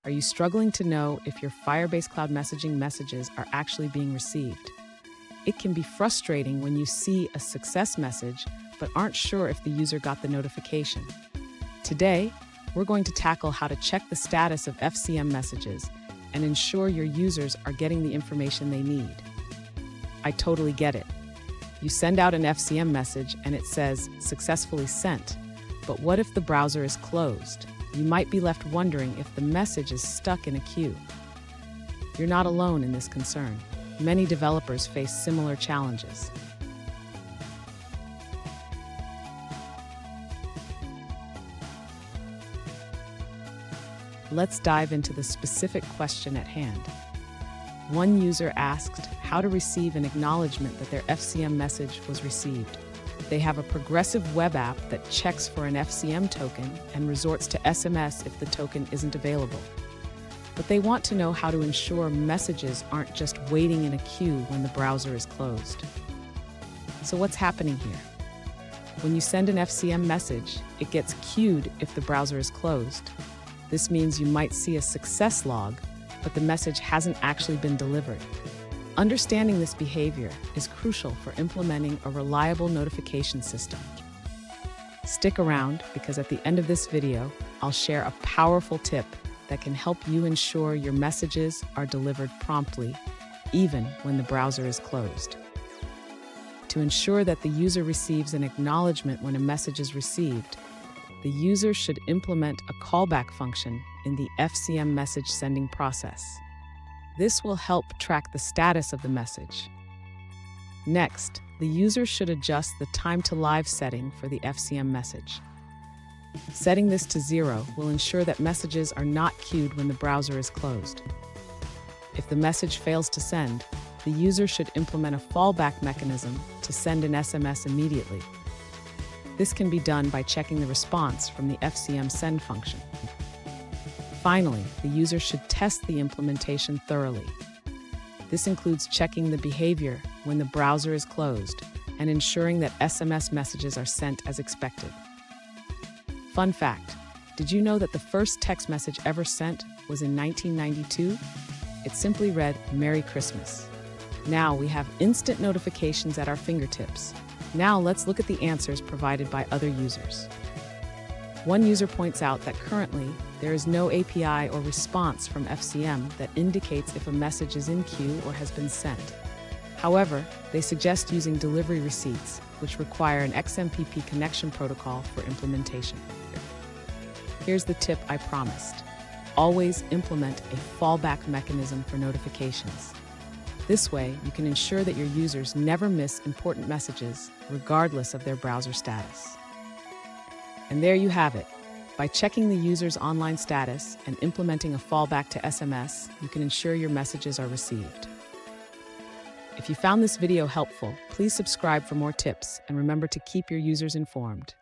Are you struggling to know if your Firebase Cloud Messaging messages are actually being received? It can be frustrating when you see a success message but aren't sure if the user got the notification. Today, we're going to tackle how to check the status of FCM messages and ensure your users are getting the information they need. I totally get it. You send out an FCM message and it says successfully sent, but what if the browser is closed? You might be left wondering if the message is stuck in a queue. You're not alone in this concern. Many developers face similar challenges. Let's dive into the specific question at hand. One user asked how to receive an acknowledgement that their FCM message was received. They have a progressive web app that checks for an FCM token and resorts to SMS if the token isn't available. But they want to know how to ensure messages aren't just waiting in a queue when the browser is closed. So what's happening here? When you send an FCM message, it gets queued if the browser is closed. This means you might see a success log, but the message hasn't actually been delivered. Understanding this behavior is crucial for implementing a reliable notification system. Stick around because at the end of this video, I'll share a powerful tip that can help you ensure your messages are delivered promptly, even when the browser is closed. To ensure that the user receives an acknowledgement when a message is received, the user should implement a callback function in the FCM message sending process. This will help track the status of the message. Next, the user should adjust the time to live setting for the FCM message. Setting this to 0 will ensure that messages are not queued when the browser is closed. If the message fails to send, the user should implement a fallback mechanism to send an SMS immediately. This can be done by checking the response from the FCM send function. Finally, the user should test the implementation thoroughly. This includes checking the behavior when the browser is closed and ensuring that SMS messages are sent as expected. Fun fact, did you know that the first text message ever sent was in 1992? It simply read, "Merry Christmas." Now we have instant notifications at our fingertips. Now let's look at the answers provided by other users. One user points out that currently there is no API or response from FCM that indicates if a message is in queue or has been sent. However, they suggest using delivery receipts, which require an XMPP connection protocol for implementation. Here's the tip I promised. Always implement a fallback mechanism for notifications. This way, you can ensure that your users never miss important messages, regardless of their browser status. And there you have it. By checking the user's online status and implementing a fallback to SMS, you can ensure your messages are received. If you found this video helpful, please subscribe for more tips and remember to keep your users informed.